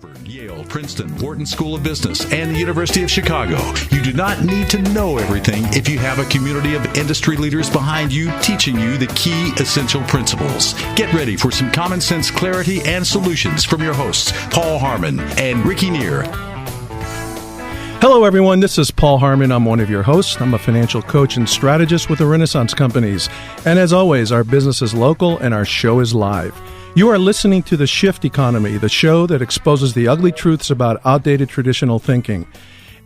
Harvard, Yale, Princeton, Wharton School of Business, and the University of Chicago. You do not need to know everything if you have a community of industry leaders behind you teaching you the key essential principles. Get ready for some common sense clarity and solutions from your hosts, Paul Harmon and Ricky Neer. Hello, everyone. This is Paul Harmon. I'm one of your hosts. I'm a financial coach and strategist with the Renaissance Companies. And as always, our business is local and our show is live. You are listening to The Shift Economy, the show that exposes the ugly truths about outdated traditional thinking.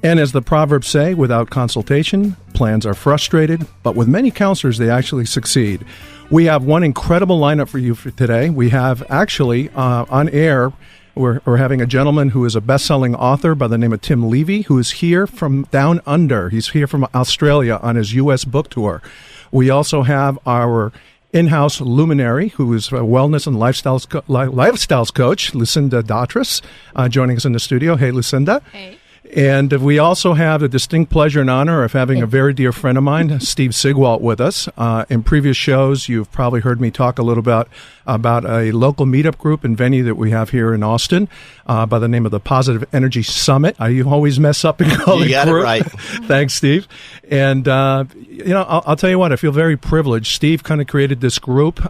And as the Proverbs say, without consultation, plans are frustrated, but with many counselors, they actually succeed. We have one incredible lineup for you for today. We have actually on air, we're having a gentleman who is a best-selling author by the name of Tim Levy, who is here from down under. He's here from Australia on his U.S. book tour. We also have our in-house luminary, who is a wellness and lifestyles coach, Lucinda Datras, joining us in the studio. Hey, Lucinda. Hey. And we also have the distinct pleasure and honor of having a very dear friend of mine, Steve Sigwalt, with us. In previous shows, you've probably heard me talk a little about a local meetup group and venue that we have here in Austin by the name of the Positive Energy Summit. You always mess up and call it. You got it right. Thanks, Steve. And, I'll tell you what, I feel very privileged. Steve kind of created this group, this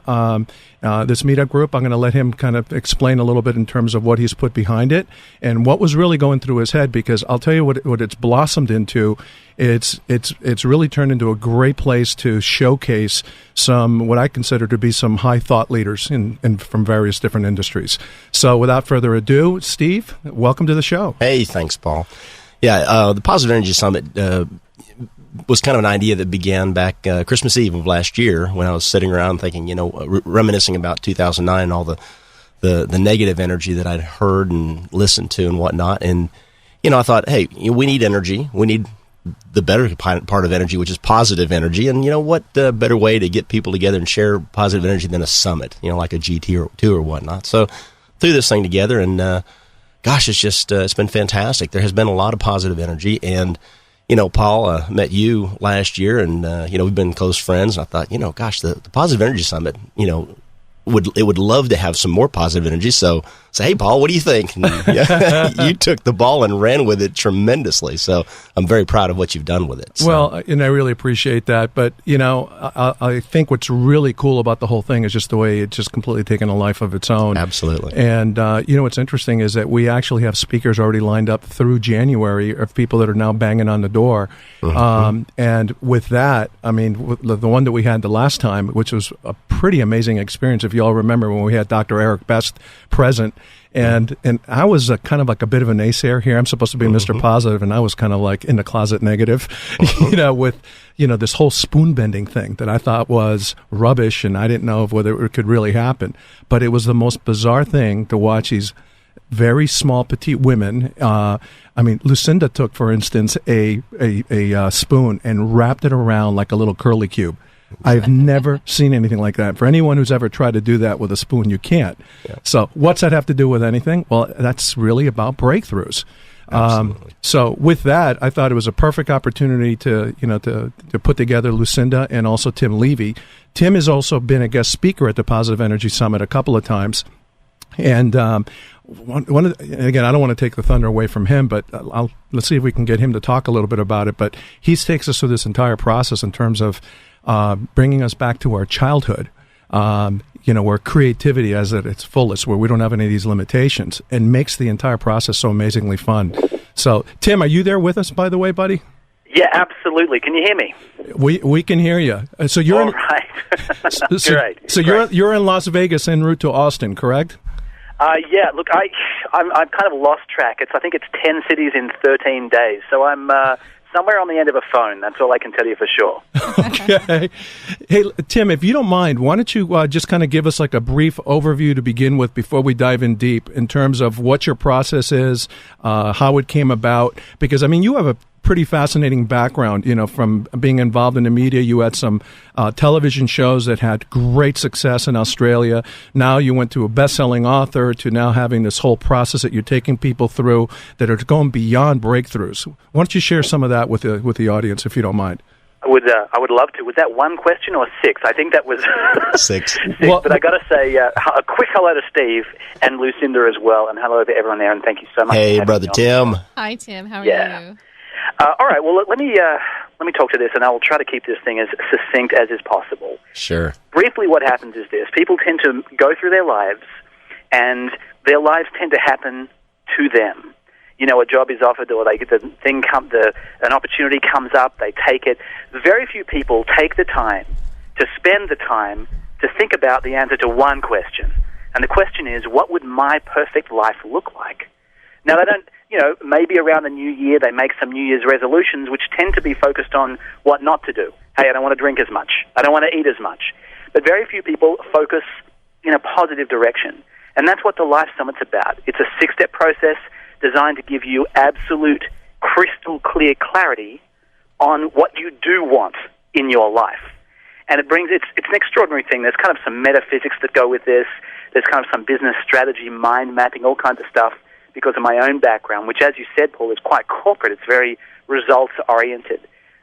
meetup group. I'm going to let him kind of explain a little bit in terms of what he's put behind it and what was really going through his head, because I'll tell you what it's blossomed into. It's really turned into a great place to showcase some, what I consider to be some high thought leaders in from various different industries. So without further ado, Steve, welcome to the show. Hey, thanks, Paul. Yeah, the Positive Energy Summit was kind of an idea that began back Christmas Eve of last year when I was sitting around thinking, reminiscing about 2009 and all the negative energy that I'd heard and listened to and whatnot. And, I thought, hey, we need energy. We need the better part of energy, which is positive energy. And, what better way to get people together and share positive energy than a summit, like a GT2 or whatnot. So threw this thing together and, gosh, it's just, it's been fantastic. There has been a lot of positive energy. And, Paul, met you last year and, we've been close friends. And I thought, gosh, the Positive Energy Summit, would love to have some more positive energy. So say, hey, Paul, what do you think? And, you took the ball and ran with it tremendously. So I'm very proud of what you've done with it. So. Well, and I really appreciate that. But, I think what's really cool about the whole thing is just the way it's just completely taken a life of its own. Absolutely. And, what's interesting is that we actually have speakers already lined up through January of people that are now banging on the door. Mm-hmm. And with that, the one that we had the last time, which was a pretty amazing experience, if you all remember when we had Dr. Eric Best present, and I was kind of like a bit of a naysayer here. I'm supposed to be Mr. Positive, and I was kind of like in the closet negative, with this whole spoon bending thing that I thought was rubbish, and I didn't know whether it could really happen. But it was the most bizarre thing to watch these very small, petite women. Lucinda took, for instance, a spoon and wrapped it around like a little curly cube. I've never seen anything like that. For anyone who's ever tried to do that with a spoon, you can't. Yeah. So what's that have to do with anything? Well, that's really about breakthroughs. So with that, I thought it was a perfect opportunity to put together Lucinda and also Tim Levy. Tim has also been a guest speaker at the Positive Energy Summit a couple of times. And again, I don't want to take the thunder away from him, but let's see if we can get him to talk a little bit about it. But he takes us through this entire process in terms of bringing us back to our childhood, where creativity is at its fullest, where we don't have any of these limitations, and makes the entire process so amazingly fun. So, Tim, are you there with us, by the way, buddy? Yeah, absolutely. Can you hear me? We can hear you. So you're all right. Great. So you're in Las Vegas en route to Austin, correct? Yeah. Look, I'm kind of lost track. I think it's 10 cities in 13 days. So I'm somewhere on the end of a phone. That's all I can tell you for sure. Okay. Hey, Tim, if you don't mind, why don't you just kind of give us like a brief overview to begin with before we dive in deep in terms of what your process is, how it came about? Because, you have a pretty fascinating background, from being involved in the media. You had some television shows that had great success in Australia. Now you went to a best-selling author to now having this whole process that you're taking people through that are going beyond breakthroughs. Why don't you share some of that with the audience, if you don't mind? I would love to. Was that one question or 6? I think that was 6. 6. Well, but I got to say a quick hello to Steve and Lucinda as well, and hello to everyone there, and thank you so much. Hey, for having Brother me on. Tim. Hi, Tim. How are Yeah. you? All right. Well, let me talk to this, and I will try to keep this thing as succinct as is possible. Sure. Briefly, what happens is this: people tend to go through their lives, and their lives tend to happen to them. You know, a job is offered, or they get an opportunity comes up, they take it. Very few people take the time to spend the time to think about the answer to one question, and the question is, what would my perfect life look like? Now, they don't. You know, maybe around the new year they make some New Year's resolutions, which tend to be focused on what not to do. Hey, I don't want to drink as much. I don't want to eat as much. But very few people focus in a positive direction. And that's what the Life Summit's about. It's a 6-step process designed to give you absolute, crystal clear clarity on what you do want in your life. And it's an extraordinary thing. There's kind of some metaphysics that go with this. There's kind of some business strategy, mind mapping, all kinds of stuff, because of my own background, which, as you said, Paul, is quite corporate. It's very results-oriented.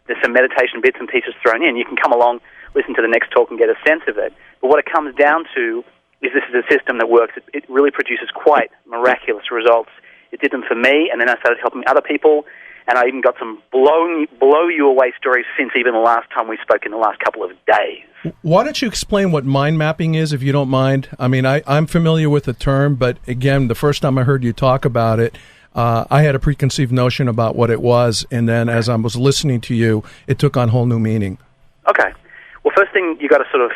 There's some meditation bits and pieces thrown in. You can come along, listen to the next talk, and get a sense of it. But what it comes down to is this is a system that works. It really produces quite miraculous results. It did them for me, and then I started helping other people, and I even got some blow-you-away stories since even the last time we spoke in the last couple of days. Why don't you explain what mind mapping is, if you don't mind? I mean, I'm familiar with the term, but again, the first time I heard you talk about it, I had a preconceived notion about what it was, and then as I was listening to you, it took on whole new meaning. Okay. Well, first thing you got to sort of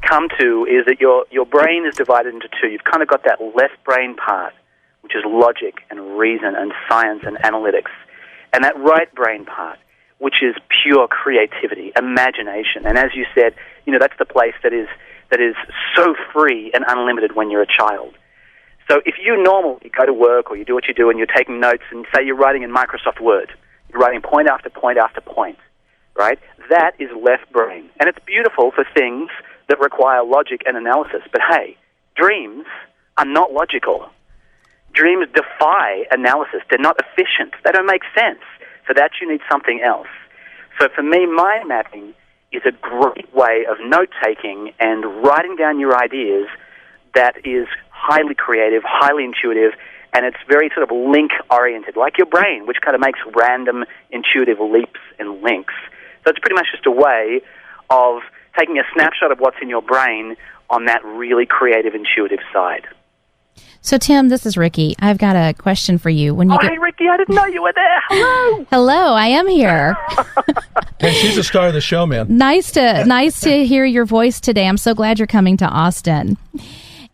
come to is that your brain is divided into two. You've kind of got that left brain part, which is logic and reason and science and analytics, and that right brain part, which is pure creativity, imagination. And as you said, you know, that's the place that is so free and unlimited when you're a child. So if you normally go to work or you do what you do and you're taking notes and say you're writing in Microsoft Word, you're writing point after point after point, right? That is left brain. And it's beautiful for things that require logic and analysis. But hey, dreams are not logical. Dreams defy analysis. They're not efficient. They don't make sense. For that, you need something else. So for me, mind mapping is a great way of note-taking and writing down your ideas that is highly creative, highly intuitive, and it's very sort of link-oriented, like your brain, which kind of makes random intuitive leaps and links. So it's pretty much just a way of taking a snapshot of what's in your brain on that really creative, intuitive side. So, Tim, this is Ricky. I've got a question for you. Hey, Ricky, I didn't know you were there. Hello. Hello, I am here. Hey, she's the star of the show, man. Nice to hear your voice today. I'm so glad you're coming to Austin.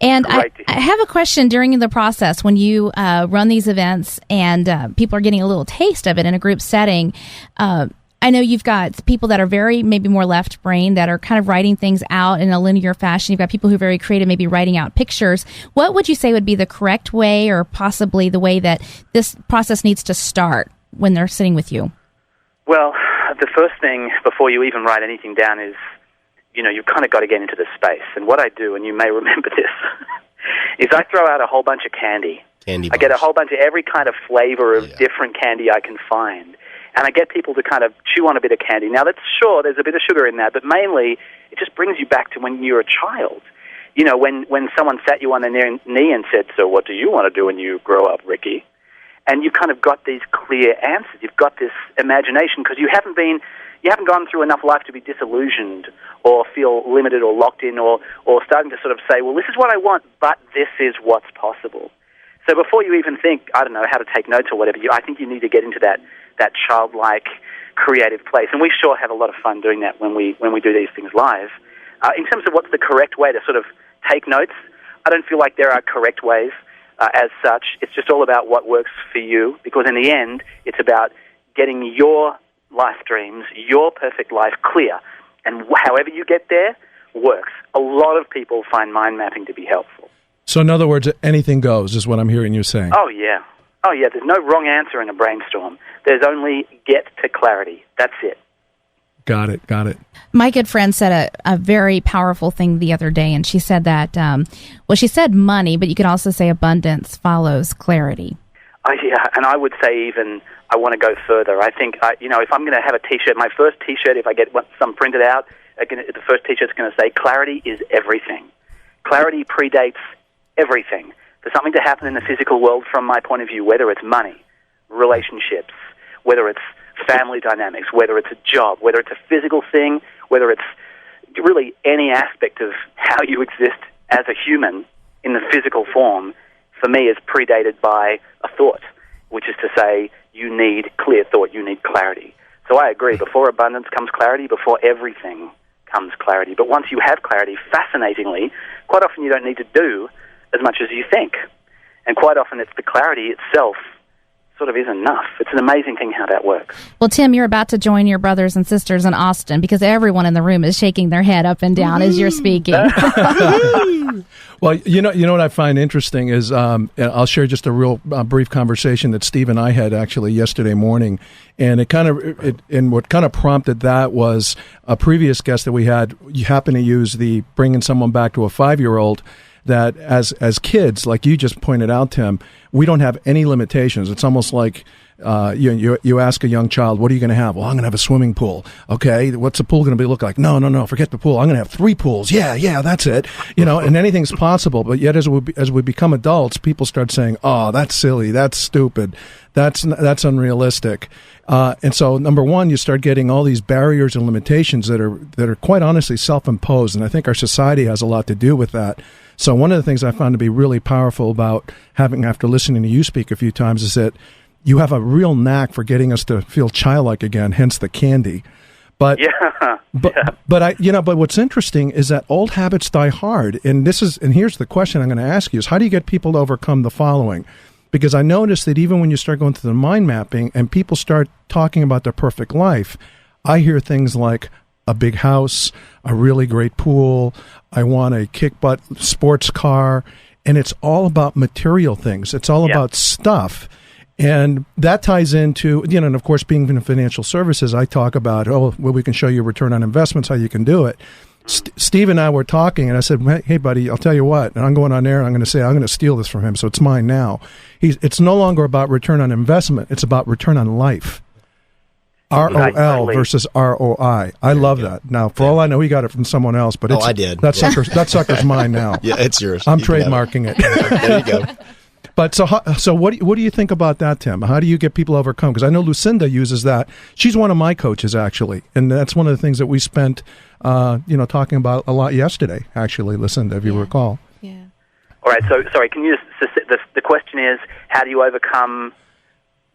And I have a question during the process when you run these events and people are getting a little taste of it in a group setting. I know you've got people that are very, maybe more left brain, that are kind of writing things out in a linear fashion. You've got people who are very creative, maybe writing out pictures. What would you say would be the correct way, or possibly the way that this process needs to start when they're sitting with you? Well, the first thing before you even write anything down is, you know, you've kind of got to get into the space. And what I do, and you may remember this, is I throw out a whole bunch of candy. I get a whole bunch of every kind of flavor of different candy I can find. And I get people to kind of chew on a bit of candy. Now, that's sure, there's a bit of sugar in that, but mainly it just brings you back to when you're a child. You know, when someone sat you on their knee and said, so what do you want to do when you grow up, Ricky? And you've kind of got these clear answers. You've got this imagination because you haven't gone through enough life to be disillusioned or feel limited or locked in or starting to sort of say, well, this is what I want, but this is what's possible. So before you even think, I don't know, how to take notes or whatever, I think you need to get into that childlike, creative place. And we sure have a lot of fun doing that when we do these things live. In terms of what's the correct way to sort of take notes, I don't feel like there are correct ways as such. It's just all about what works for you, because in the end, it's about getting your life dreams, your perfect life clear. And however you get there works. A lot of people find mind mapping to be helpful. So in other words, anything goes is what I'm hearing you saying. Oh, yeah. There's no wrong answer in a brainstorm. There's only get to clarity. That's it. Got it. My good friend said a very powerful thing the other day, and she said that, she said money, but you could also say abundance follows clarity. And I would say even I want to go further. I think, if I'm going to have a T-shirt, my first T-shirt, if I get some printed out, the first T-shirt's going to say, clarity is everything. Clarity predates everything. For something to happen in the physical world, from my point of view, whether it's money, relationships, whether it's family dynamics, whether it's a job, whether it's a physical thing, whether it's really any aspect of how you exist as a human in the physical form, for me is predated by a thought, which is to say you need clear thought, you need clarity. So I agree, before abundance comes clarity, before everything comes clarity. But once you have clarity, fascinatingly, quite often you don't need to do as much as you think. And quite often it's the clarity itself sort of is enough. It's an amazing thing how that works. Well, Tim, you're about to join your brothers and sisters in Austin because everyone in the room is shaking their head up and down as you're speaking. Well, you know what I find interesting is I'll share just a real brief conversation that Steve and I had actually yesterday morning, and what kind of prompted that was a previous guest that we had. You happen to use the bringing someone back to a 5-year-old. That as kids, like you just pointed out, Tim, we don't have any limitations. It's almost like you ask a young child, what are you going to have? Well, I'm going to have a swimming pool. Okay, what's the pool going to look like? No, forget the pool. I'm going to have 3 pools. Yeah, that's it. And anything's possible. But yet, as we become adults, people start saying, oh, that's silly, that's stupid, that's unrealistic. And so, number one, you start getting all these barriers and limitations that are quite honestly self-imposed. And I think our society has a lot to do with that. So one of the things I found to be really powerful about after listening to you speak a few times is that you have a real knack for getting us to feel childlike again, hence the candy. But what's interesting is that old habits die hard. And here's the question I'm going to ask you is, how do you get people to overcome the following? Because I noticed that even when you start going through the mind mapping and people start talking about their perfect life, I hear things like a big house, a really great pool, I want a kick-butt sports car, and it's all about material things. It's all about stuff. And that ties into, and of course, being in financial services, I talk about, we can show you return on investments, how you can do it. Steve and I were talking, and I said, hey, buddy, I'll tell you what, and I'm going on air, and I'm going to say, I'm going to steal this from him, so it's mine now. It's no longer about return on investment. It's about return on life. ROL versus ROI. I love that. Now, for all I know, he got it from someone else, but I did. That sucker's mine now. Yeah, it's yours. I'm trademarking it. There you go. But so what do you think about that, Tim? How do you get people to overcome? Because I know Lucinda uses that. She's one of my coaches, actually, and that's one of the things that we spent, talking about a lot yesterday. Actually, Lucinda, if you recall. Yeah. All right. So, sorry. Can you the question is, how do you overcome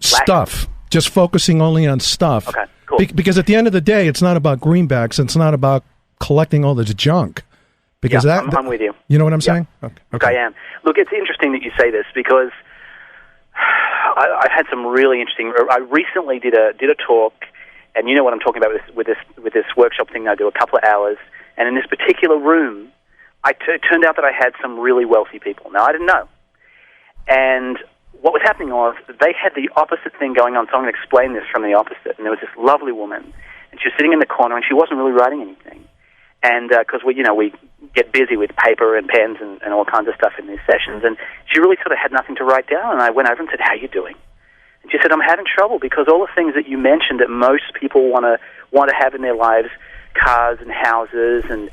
stuff? Just focusing only on stuff. Okay. Cool. Because at the end of the day, it's not about greenbacks. It's not about collecting all this junk. Because I'm with you. You know what I'm saying? Okay. I am. Look, it's interesting that you say this because I've had some really interesting. I recently did a talk, and you know what I'm talking about with this workshop thing. I do a couple of hours, and in this particular room, it turned out that I had some really wealthy people. Now I didn't know, and what was happening was they had the opposite thing going on. So I'm going to explain this from the opposite. And there was this lovely woman, and she was sitting in the corner, and she wasn't really writing anything. And because we get busy with paper and pens and all kinds of stuff in these sessions, and she really sort of had nothing to write down. And I went over and said, "How are you doing?" And she said, "I'm having trouble because all the things that you mentioned that most people want to have in their lives, cars and houses and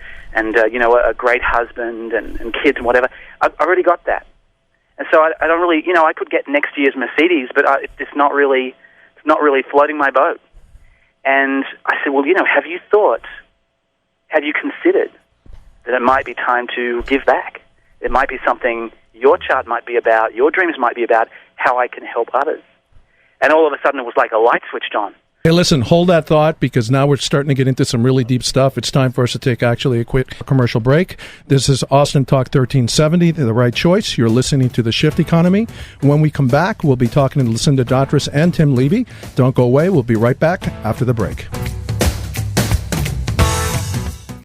a great husband and kids and whatever, I've already got that. And so I don't really, I could get next year's Mercedes, but it's not really floating my boat." And I said, "Well, have you considered that it might be time to give back? It might be something your chart might be about, your dreams might be about, how I can help others." And all of a sudden it was like a light switched on. Hey, listen, hold that thought because now we're starting to get into some really deep stuff. It's time for us to take actually a quick commercial break. This is Austin Talk 1370, The Right Choice. You're listening to The Shift Economy. When we come back, we'll be talking to Lucinda Dotras and Tim Levy. Don't go away. We'll be right back after the break.